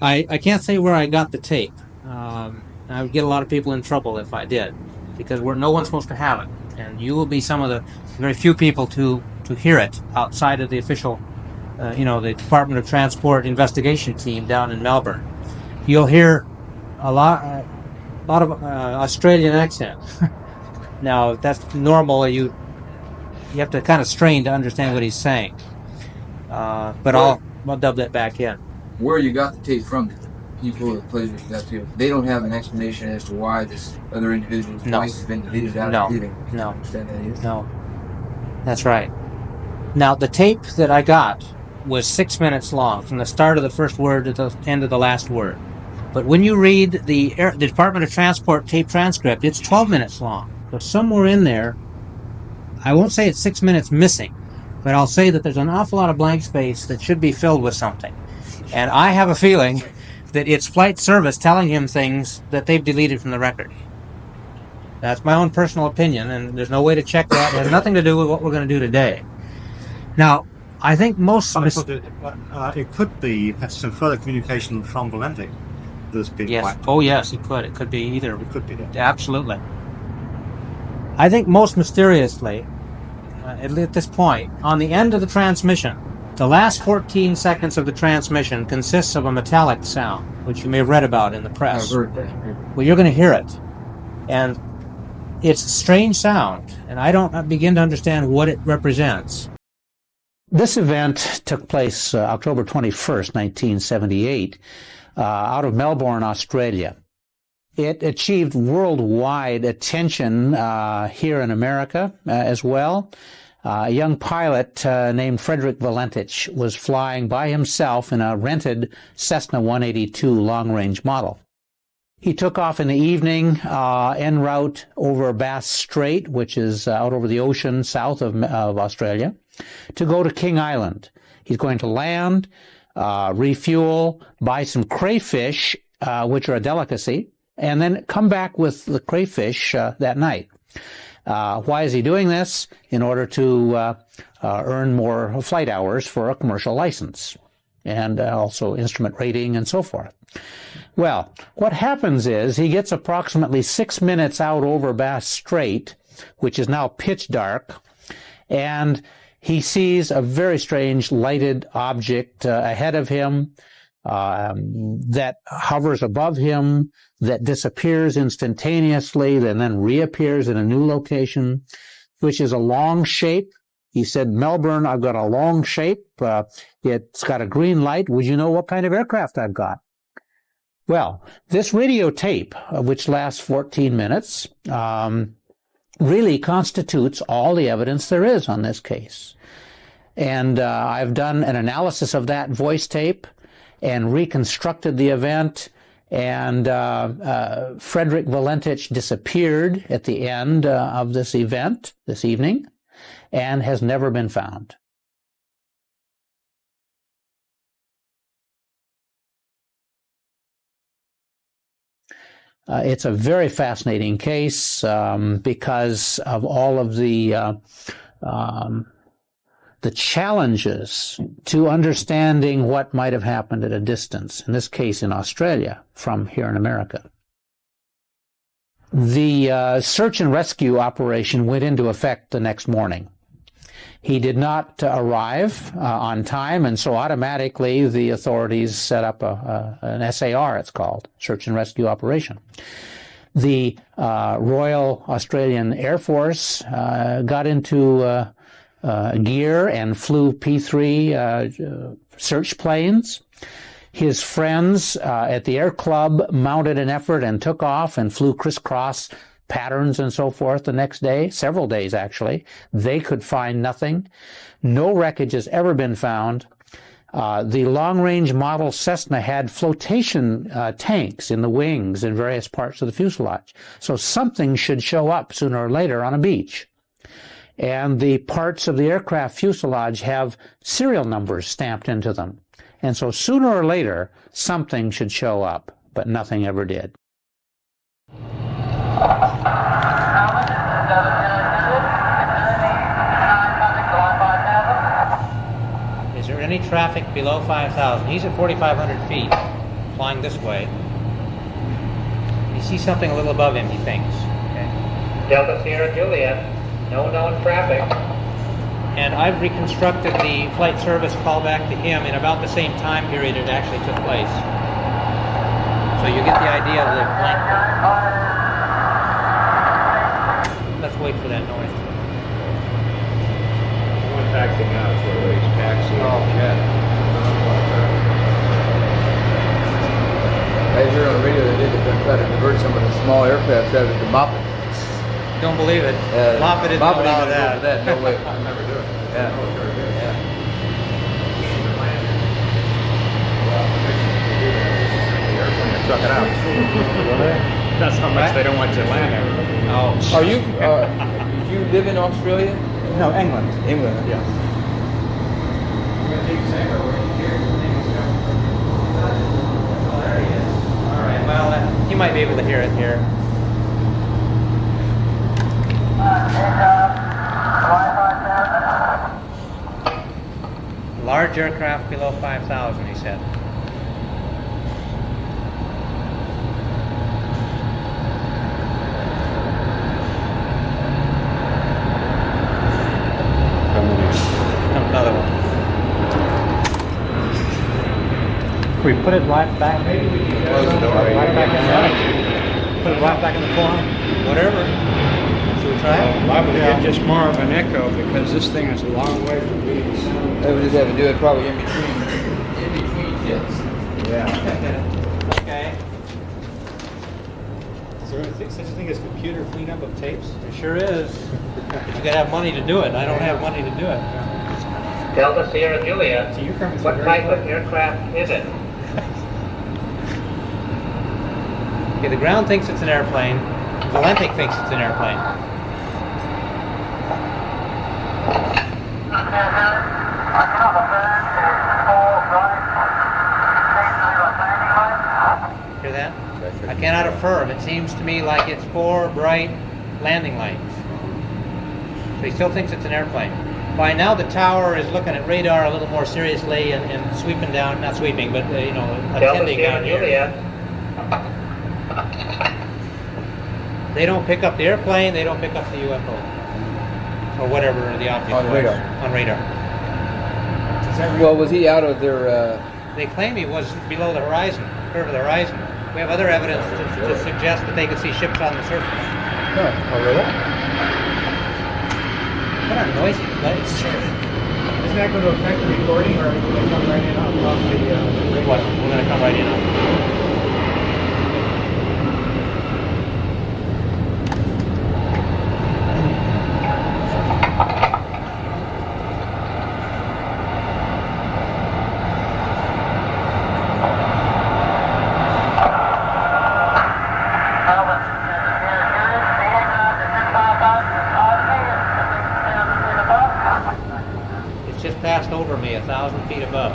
I can't say where I got the tape. I would get a lot of people in trouble if I did, because no one's supposed to have it, and you will be some of the very few people to hear it outside of the official, the Department of Transport investigation team down in Melbourne. You'll hear a lot of Australian accent. Now, that's normal. You have to kind of strain to understand what he's saying. But I'll dub that back in. Where you got the tape from, people that played with that tape, they don't have an explanation as to why this other individual's voice has been deleted out of the meeting. No. Understand that either? No. That's right. Now, the tape that I got was 6 minutes long, from the start of the first word to the end of the last word. But when you read the Department of Transport tape transcript, it's 12 minutes long. So somewhere in there, I won't say it's 6 minutes missing, but I'll say that there's an awful lot of blank space that should be filled with something. And I have a feeling that it's flight service telling him things that they've deleted from the record. That's my own personal opinion, and there's no way to check that. It has nothing to do with what we're going to do today. Now, I think most... it could be some further communication from Valentich that's been wiped. Oh, yes, it could. It could be either. It could be that. Absolutely. I think most mysteriously, at this point, on the end of the transmission, the last 14 seconds of the transmission consists of a metallic sound, which you may have read about in the press. I've heard that. Well, you're going to hear it. And it's a strange sound, and I don't begin to understand what it represents. This event took place October 21st, 1978, out of Melbourne, Australia. It achieved worldwide attention here in America as well. A young pilot named Frederick Valentich was flying by himself in a rented Cessna 182 long-range model. He took off in the evening en route over Bass Strait, which is out over the ocean south of Australia, to go to King Island. He's going to land, refuel, buy some crayfish, which are a delicacy, and then come back with the crayfish that night. Why is he doing this? In order to earn more flight hours for a commercial license, and also instrument rating and so forth. Well, what happens is he gets approximately 6 minutes out over Bass Strait, which is now pitch dark, and he sees a very strange lighted object ahead of him that hovers above him, that disappears instantaneously, and then reappears in a new location, which is a long shape. He said, "Melbourne, I've got a long shape. It's got a green light. Would you know what kind of aircraft I've got?" Well, this radio tape, which lasts 14 minutes, really constitutes all the evidence there is on this case. And I've done an analysis of that voice tape and reconstructed the event, and Frederick Valentich disappeared at the end of this event this evening and has never been found. It's a very fascinating case because of all of the challenges to understanding what might have happened at a distance, in this case in Australia, from here in America. The search and rescue operation went into effect the next morning. He did not arrive on time, and so automatically the authorities set up an SAR, it's called, Search and Rescue Operation. The Royal Australian Air Force got into gear and flew P-3 search planes. His friends at the air club mounted an effort and took off and flew crisscross patterns and so forth the next day, several days actually. They could find nothing. No wreckage has ever been found. The long-range model Cessna had flotation tanks in the wings in various parts of the fuselage. So something should show up sooner or later on a beach. And the parts of the aircraft fuselage have serial numbers stamped into them. And so sooner or later, something should show up, but nothing ever did. Is there any traffic below 5,000? He's at 4,500 feet. flying this way. He sees something a little above him, he thinks. Okay. Delta Sierra Juliet, no known traffic. And I've reconstructed the flight service callback to him in about the same time period it actually took place. So you get the idea of the blank. Let's wait for that noise. One taxi now, it's where he's taxiing. Oh, yeah. I heard on the radio they did try to divert some of the small aircraft traffic to Moffett. Don't believe it. Moffett isn't Moffett allowed ain't gonna go for that. that. No way. I'll never do it. Yeah. Oh, very good. Yeah. The airplane and truck it out. That's how much they don't want you to land there. Oh. Are you? You live in Australia? No, England. England. Yeah. All right. Well, you might be able to hear it here. Large aircraft below 5,000, he said. Another one. We put it right back. Close the door. Right back in there. Put it right back in the form. Whatever. Should we try it? I would get just more of an echo because this thing is a long way from being sound. They would just have to do it probably in between jets. Yeah. Okay. Is there such a thing as computer cleanup of tapes? It sure is. You gotta have money to do it. I don't have money to do it. Delta Sierra Juliet, So you're coming what type of aircraft is it? Okay, the ground thinks it's an airplane. Valentich thinks it's an airplane. Hear that? I cannot affirm. It seems to me like it's 4 bright landing lights. So he still thinks it's an airplane. By now the tower is looking at radar a little more seriously and sweeping down, not sweeping, but Delta attending Sierra down here. Juliet, They don't pick up the airplane, they don't pick up the UFO. Or whatever the object On was. radar. On radar. Well, was he out of their? They claim he was below the horizon, curve of the horizon. We have other evidence to suggest that they could see ships on the surface. Oh, really? What a noisy place. Isn't that going to affect the recording or are you going to come right in off the radio? What? We're going to come right in on it. Passed over me 1,000 feet above.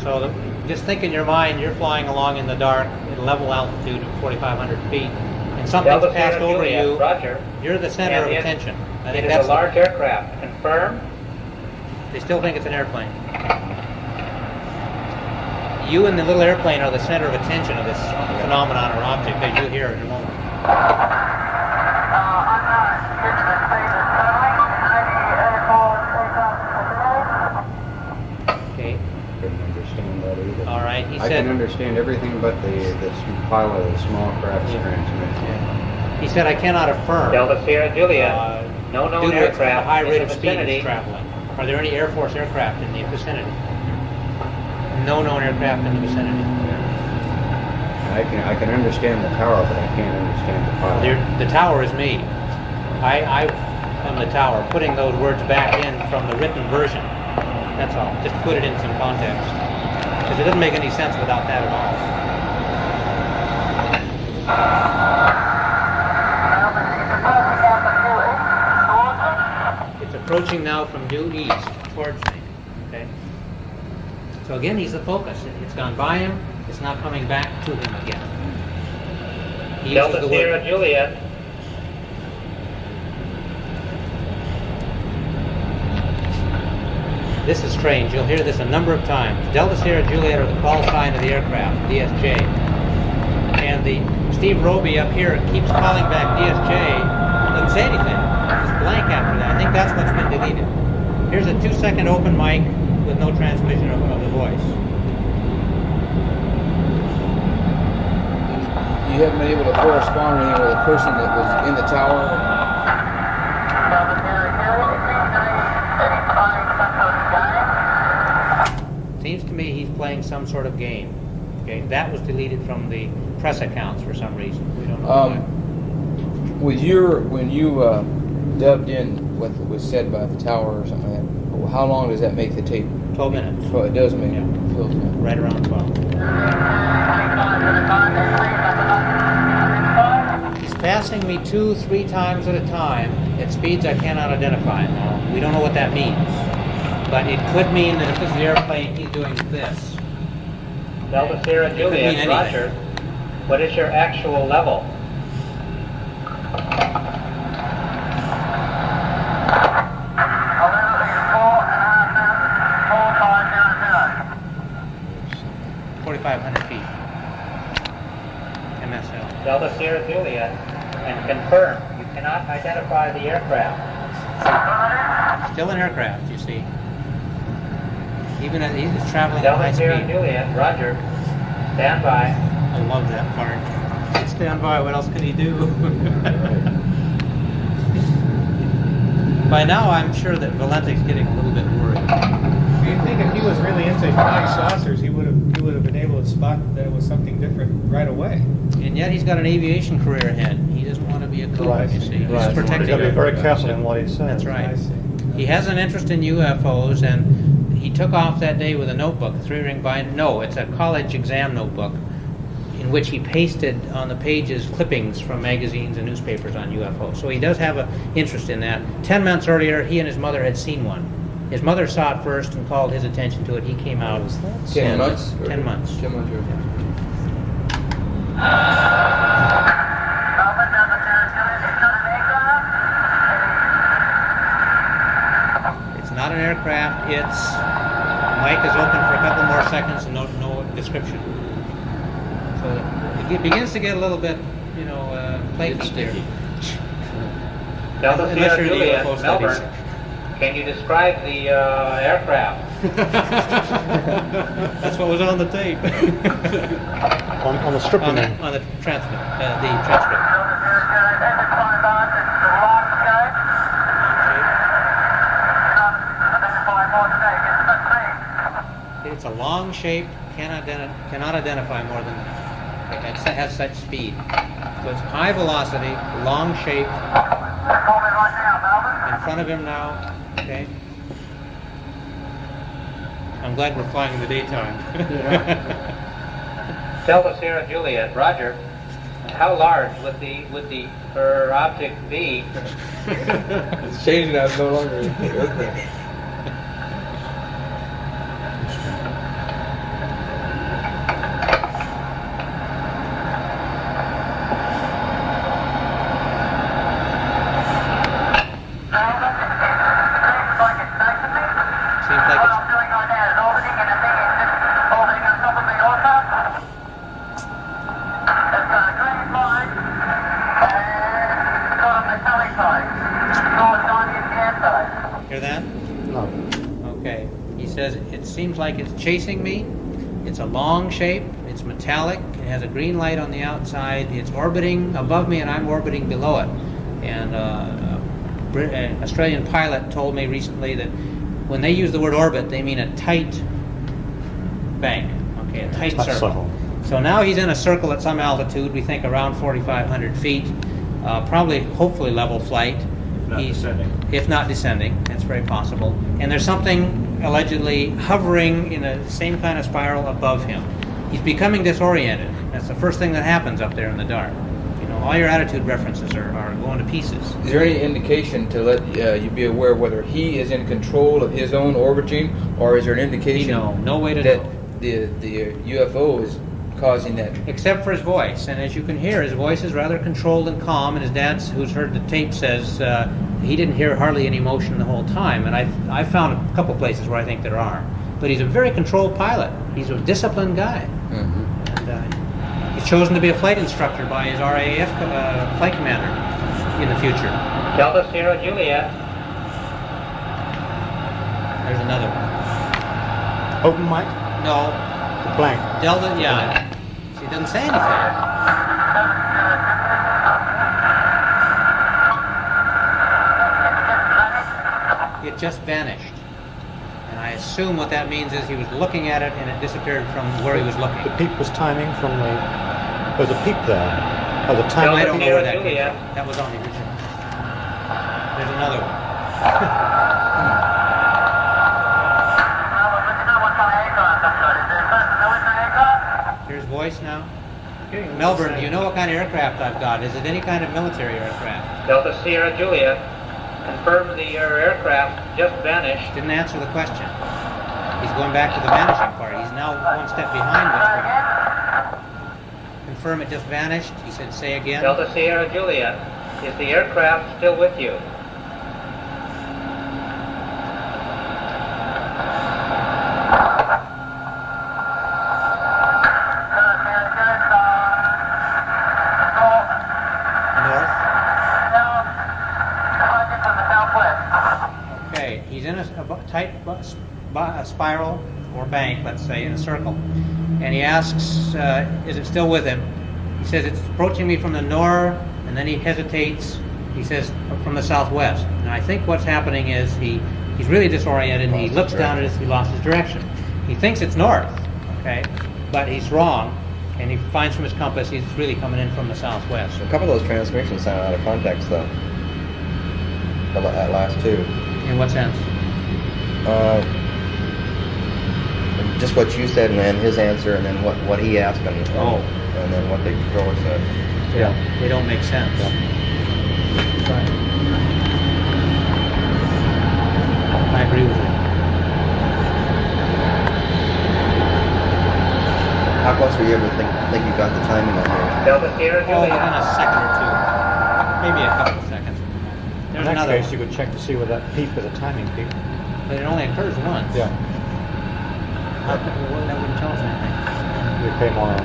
So just think in your mind, you're flying along in the dark at level altitude of 4,500 feet, and something's Delta passed Sierra over Juliet, you. Roger. You're the center And of it- attention. I It think is that's a large aircraft. Confirm. They still think it's an airplane. You and the little airplane are the center of attention of this phenomenon or object that you hear at the moment. Okay. Couldn't understand that either. All right. He I said. can understand everything but the pilot of the small craft's transmission. Yeah. He said, I cannot affirm. Delta Sierra Juliet, no known Due to its aircraft high in rate the of speed vicinity. it's traveling. Are there any Air Force aircraft in the vicinity? No known aircraft in the vicinity. I can understand the tower, but I can't understand the pilot. The tower is me. I am the tower, putting those words back in from the written version. That's all. Just put it in some context. Because it doesn't make any sense without that at all. It's approaching now from due east towards me. Okay. So again, he's the focus. It's gone by him. It's not coming back to him again. He uses Delta the Sierra word. Juliet, This is strange. You'll hear this a number of times. Delta Sierra Juliet are the call sign of the aircraft, DSJ. And the Steve Roby up here keeps calling back DSJ. Doesn't say anything. It's blank after that. I think that's what's been deleted. Here's a 2-second open mic with no transmission of the voice. You haven't been able to correspond with the person that was in the tower. Seems to me he's playing some sort of game. Okay, that was deleted from the press accounts for some reason. We don't know why. When you dubbed in what was said by the tower or something like that, how long does that make the tape? 12 minutes. Well, it does make Yeah. 12 minutes. Right around 12. He's passing me 2-3 times at a time at speeds I cannot identify. Now, we don't know what that means. But it could mean that if this is the airplane, he's doing this. Delta Sierra Juliet, anything. roger. What is your actual level? MSL. Delta Sierra Juliet, and confirm you cannot identify the aircraft. Still an aircraft, you see. Even as he's traveling at high Delta Sierra speed. Juliet, roger. Stand by. I love that part. Stand by, what else can he do? By now, I'm sure that Valentich's getting a little bit worried. Do you think if he was really into flying saucers, he would have been able to spot that it was something different right away? And yet he's got an aviation career ahead. He doesn't want to be a cook, Right. you see. Right. He's protecting He's got to be very everybody. careful in what he says. That's right. I see. He has an interest in UFOs, and he took off that day with a notebook, a 3-ring bind. No, it's a college exam notebook in which he pasted on the pages clippings from magazines and newspapers on UFOs. So he does have an interest in that. 10 months earlier, he and his mother had seen one. His mother saw it first and called his attention to it. He came out. 10 months? 10 months. 10 months. It's not an aircraft. It's mic is open for a couple more seconds and no description. So it begins to get a little bit, flaky there. Delta Unless Sierra you're in the Juliet, UFO Melbourne. studies. Can you describe the aircraft? That's what was on the tape. On the strip, on you the mean? transcript. The transcript. It's a long shape, cannot identify more than that. It has such speed. So it's high velocity, long shape. In front of him now. Okay. I'm glad we're flying in the daytime. Delta Sierra Juliet, roger. How large would the object be? It's changing now, it's no longer. Okay. Seems like it's hear that? No. Okay. He says it seems like it's chasing me. It's a long shape. It's metallic. It has a green light on the outside. It's orbiting above me, and I'm orbiting below it. And an Australian pilot told me recently that when they use the word orbit, they mean a tight bank. Okay, a tight circle. So now he's in a circle at some altitude. We think around 4,500 feet. Probably, hopefully, level flight. If not descending, that's very possible. And there's something allegedly hovering in the same kind of spiral above him. He's becoming disoriented. That's the first thing that happens up there in the dark. All your attitude references are going to pieces. Is there any indication to let you be aware whether he is in control of his own orbiting, or is there an indication No way to that know. the UFO is causing that. Except for his voice. And as you can hear, his voice is rather controlled and calm, and his dad, who's heard the tape, says he didn't hear hardly any emotion the whole time. And I found a couple places where I think there are. But he's a very controlled pilot. He's a disciplined guy. Mm-hmm. And he's chosen to be a flight instructor by his RAF flight commander in the future. Delta Sierra Juliet. There's another one. Open mic? No. Blank. Delta, yeah. He doesn't say anything. It just vanished. And I assume what that means is he was looking at it and it disappeared from where he was looking. The peep was timing from the... There's a peep there. Oh, the time... I don't know where that came from. That was on the original. There's another one. Here's voice now. Melbourne, do you know what kind of aircraft I've got? Is it any kind of military aircraft? Delta Sierra Juliet. Confirm your aircraft just vanished. Didn't answer the question. He's going back to the vanishing part. He's now one step behind what's going. Confirm it just vanished. He said, say again. Delta Sierra Juliet. Is the aircraft still with you? He's in a tight spiral or bank, let's say, in a circle, and he asks, is it still with him? He says, it's approaching me from the north, and then he hesitates. He says, from the southwest. And I think what's happening is he's really disoriented, and he looks down at it, he lost his direction. He thinks it's north, okay, but he's wrong, and he finds from his compass he's really coming in from the southwest. A couple of those transmissions sound out of context, though. That last two. In what sense? Just what you said, and then his answer, and then what he asked, and then what the controller said. Yeah, they don't make sense. Right. I agree with you. How close were you ever think you got the timing on here? Delta Sierra Oh, within Juliet. a second or two. Maybe a couple of seconds. There's In that another case, you could check to see where that peep is, a timing peep. but it only occurs once. Yeah. That wouldn't tell us anything. You came on a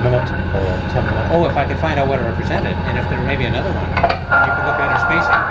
minute or 10 minutes. Oh, if I could find out what it represented, and if there may be another one, you could look at our spacing.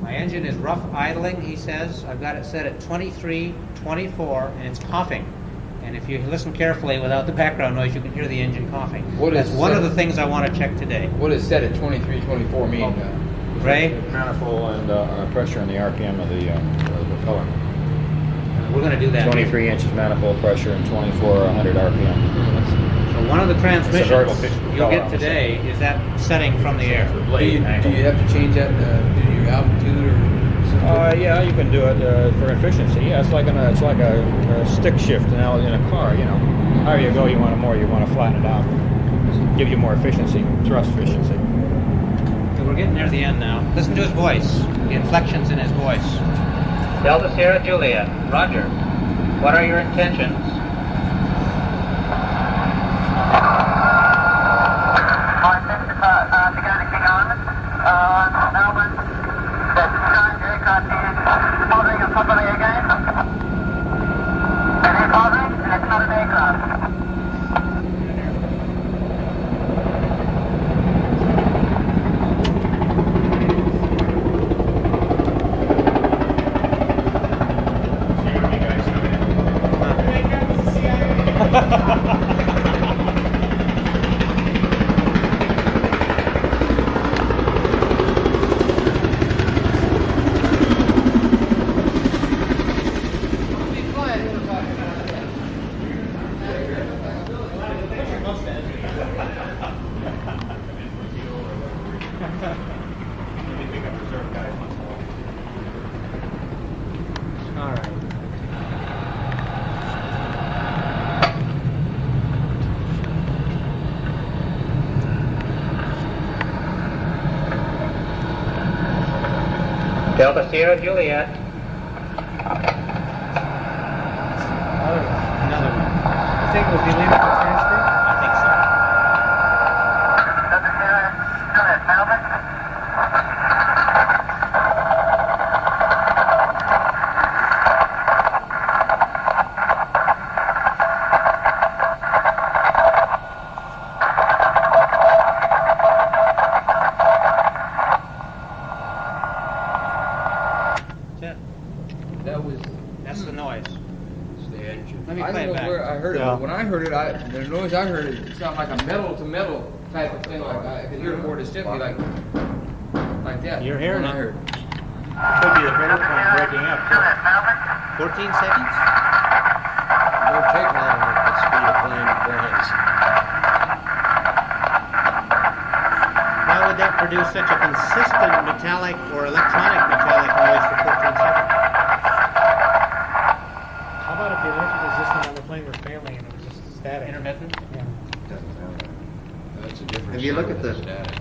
My engine is rough idling, he says. I've got it set at 23, 24, and it's coughing. And if you listen carefully without the background noise, you can hear the engine coughing. That's one of the things I want to check today. What does set at 23, 24 mean? Ray? Manifold and pressure and the RPM of the propeller. We're going to do that. 23 inches manifold pressure and 2400 RPM. So one of the transmissions variable pitch you'll propeller, get today is that setting from the air. Do you have to change that due to your altitude or something? Yeah, you can do it for efficiency. Yeah, it's like a stick shift now in a car. You know, higher you go, you want to flatten it out, give you more efficiency, thrust efficiency. So we're getting near the end now. Listen to his voice, the inflections in his voice. Delta Sierra Juliet. Roger. What are your intentions? Delta Sierra Juliet. Another one. I think it was deleted for transfer. I think so. That was. That's the noise. The engine. Let me I play don't it know back. where I heard it, Yeah. but when I heard it, the noise I heard it sounded like a metal to metal type of thing. Like I could hear it more distinctly, like that. You're hearing when it. I heard. Could be the telephone breaking up, too. 14 seconds? Don't take long at the speed of plane runs. Why would that produce such a consistent metallic or electronic metallic noise for 14 seconds? How about if the electrical system on the plane were failing and it was just static? Intermittent? Yeah. That's a different If you look sound at than the- static.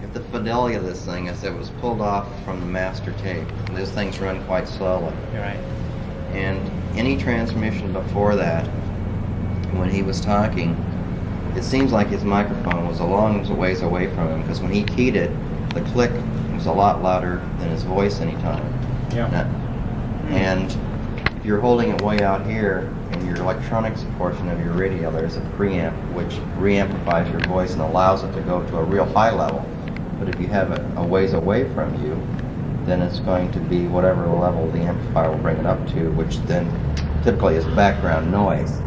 If the fidelity of this thing is it was pulled off from the master tape, those things run quite slowly. You're right. And any transmission before that, when he was talking, it seems like his microphone was a long ways away from him, because when he keyed it, the click was a lot louder than his voice anytime. Yeah. And if you're holding it way out here, in your electronics portion of your radio, there's a preamp which reamplifies your voice and allows it to go to a real high level. But if you have it a ways away from you, then it's going to be whatever level the amplifier will bring it up to, which then typically is background noise.